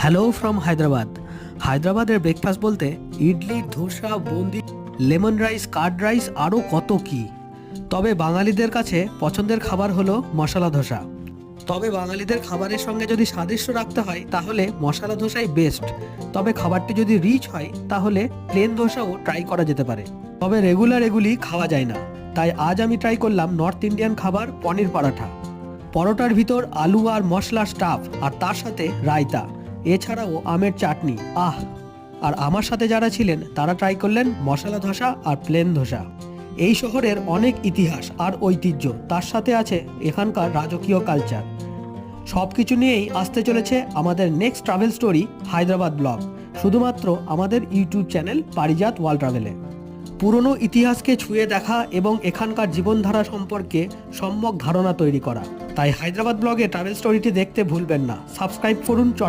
Hello from Hyderabad. হায়দ্রাবাদের breakfast বলতে idli, dosa, Bundi, lemon rice, card rice আরও কত কি। তবে বাঙালিদের কাছে পছন্দের খাবার হলো মশলা ধোসা। তবে বাঙালিদের খাবারের সঙ্গে যদি সাদৃশ্য রাখতে হয় তাহলে মশলা ধোসাই বেস্ট। তবে খাবারটি যদি রিচ হয় তাহলে প্লেন ধোসাও ট্রাই করা যেতে পারে। তবে রেগুলার এগুলি খাওয়া যায় না, তাই আজ আমি ট্রাই করলাম নর্থ ইন্ডিয়ান খাবার পনির পরাঠা। পরোটার ভিতর আলু আর মশলার স্টাফ আর তার সাথে রায়তা, এছাড়াও আমের চাটনি। আর আমার সাথে যারা ছিলেন তারা ট্রাই করলেন মশলা ধোসা আর প্লেন ধোসা। এই শহরের অনেক ইতিহাস আর ঐতিহ্য, তার সাথে আছে এখানকার রাজকীয় কালচার। সব কিছু নিয়েই আসতে চলেছে আমাদের next travel story Hyderabad blog, শুধুমাত্র আমাদের ইউটিউব চ্যানেল পারিজাত ওয়ার্ল্ড ট্রাভেলে। পুরনো ইতিহাসকে ছুঁয়ে দেখা এবং এখানকার জীবনধারা সম্পর্কে সম্যক ধারণা তৈরি করা। তাই হায়দ্রাবাদ ব্লগে ট্রাভেল স্টোরিটি দেখতে ভুলবেন না। সাবস্ক্রাইব করুন চট